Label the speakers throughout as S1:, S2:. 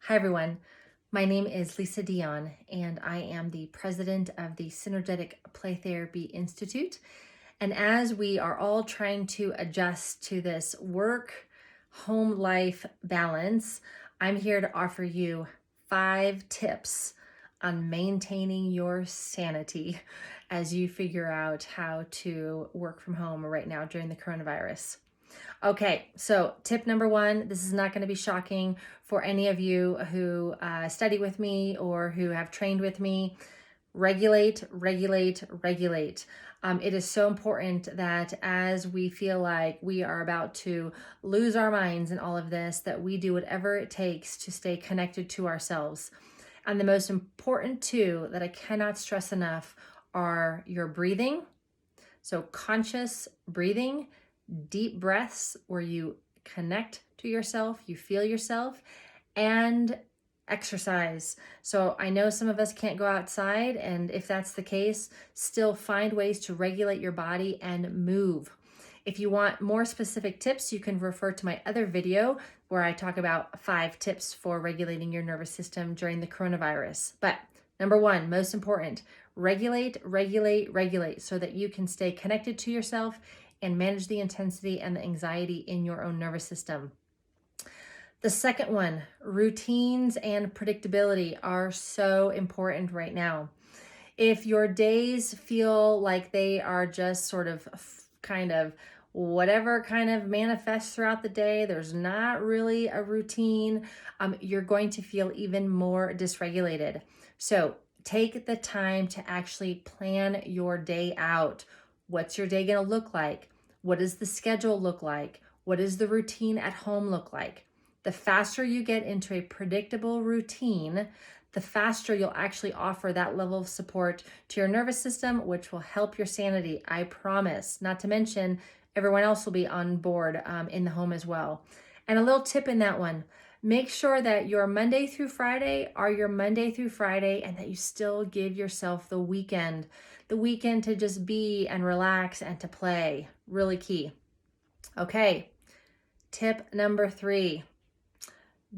S1: Hi, everyone. My name is Lisa Dion, and I am the president of the Synergetic Play Therapy Institute. And as we are all trying to adjust to this work home life balance, I'm here to offer you 5 tips on maintaining your sanity as you figure out how to work from home right now during the coronavirus. Okay, so tip number 1, this is not going to be shocking for any of you who study with me or who have trained with me. Regulate, regulate, regulate. It is so important that as we feel like we are about to lose our minds in all of this, that we do whatever it takes to stay connected to ourselves. And the most important two that I cannot stress enough are your breathing. So conscious breathing, deep breaths where you connect to yourself, you feel yourself, and exercise. So I know some of us can't go outside, and if that's the case, still find ways to regulate your body and move. If you want more specific tips, you can refer to my other video where I talk about 5 tips for regulating your nervous system during the coronavirus. But number 1, most important, regulate, regulate, regulate so that you can stay connected to yourself and manage the intensity and the anxiety in your own nervous system. The second one, routines and predictability are so important right now. If your days feel like they are just sort of kind of whatever kind of manifests throughout the day, there's not really a routine, you're going to feel even more dysregulated. So take the time to actually plan your day out. What's your day going to look like? What does the schedule look like? What does the routine at home look like? The faster you get into a predictable routine, the faster you'll actually offer that level of support to your nervous system, which will help your sanity, I promise. Not to mention, everyone else will be on board in the home as well. And a little tip in that one, make sure that your Monday through Friday are your Monday through Friday and that you still give yourself the weekend to just be and relax and to play. Really key. Okay, tip number 3.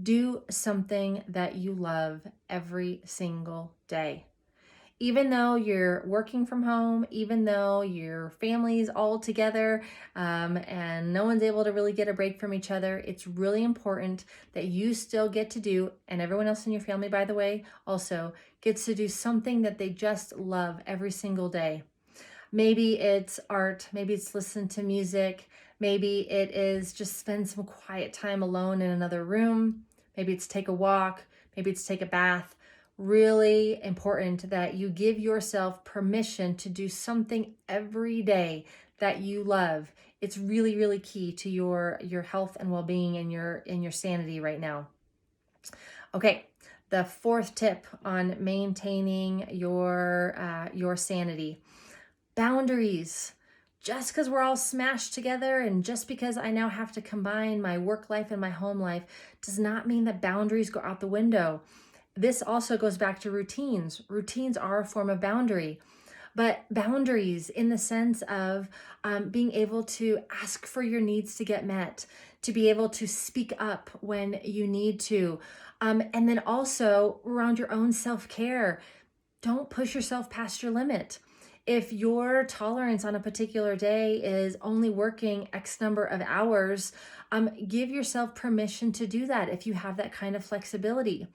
S1: Do something that you love every single day. Even though you're working from home, even though your family's all together and no one's able to really get a break from each other, it's really important that you still get to do, and everyone else in your family, by the way, also gets to do something that they just love every single day. Maybe it's art, maybe it's listen to music, maybe it is just spend some quiet time alone in another room, maybe it's take a walk, maybe it's take a bath. Really important that you give yourself permission to do something every day that you love. It's really, really key to your health and well-being and your sanity right now. Okay, the 4th tip on maintaining your sanity. Boundaries. Just because we're all smashed together and just because I now have to combine my work life and my home life does not mean that boundaries go out the window. This also goes back to routines. Routines are a form of boundary, but boundaries in the sense of being able to ask for your needs to get met, to be able to speak up when you need to, and then also around your own self-care. Don't push yourself past your limit. If your tolerance on a particular day is only working X number of hours, give yourself permission to do that if you have that kind of flexibility.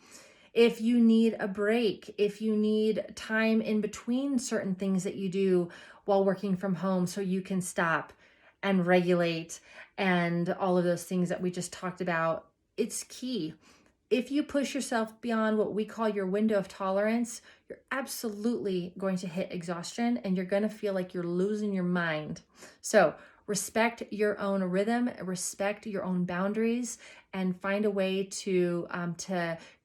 S1: If you need a break, if you need time in between certain things that you do while working from home so you can stop and regulate and all of those things that we just talked about, it's key. If you push yourself beyond what we call your window of tolerance, you're absolutely going to hit exhaustion and you're going to feel like you're losing your mind. So respect your own rhythm, respect your own boundaries, and find a way to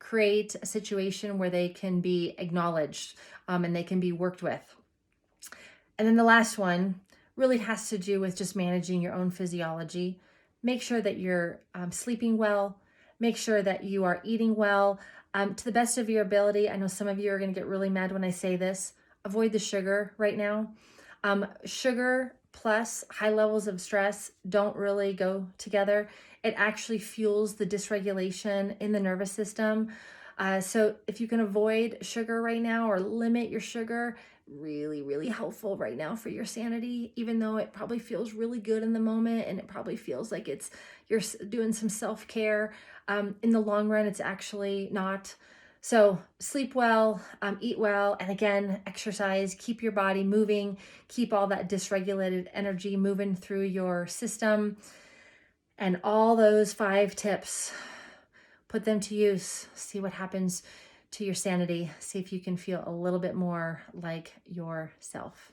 S1: create a situation where they can be acknowledged and they can be worked with. And then the last one really has to do with just managing your own physiology. Make sure that you're sleeping well. Make sure that you are eating well to the best of your ability. I know some of you are going to get really mad when I say this. Avoid the sugar right now. Sugar plus high levels of stress don't really go together. It actually fuels the dysregulation in the nervous system. So if you can avoid sugar right now or limit your sugar, really, really helpful right now for your sanity, even though it probably feels really good in the moment and it probably feels like you're doing some self-care. In the long run, it's actually not. So sleep well, eat well, and again, exercise, keep your body moving, keep all that dysregulated energy moving through your system. And all those 5 tips, put them to use. See what happens to your sanity. See if you can feel a little bit more like yourself.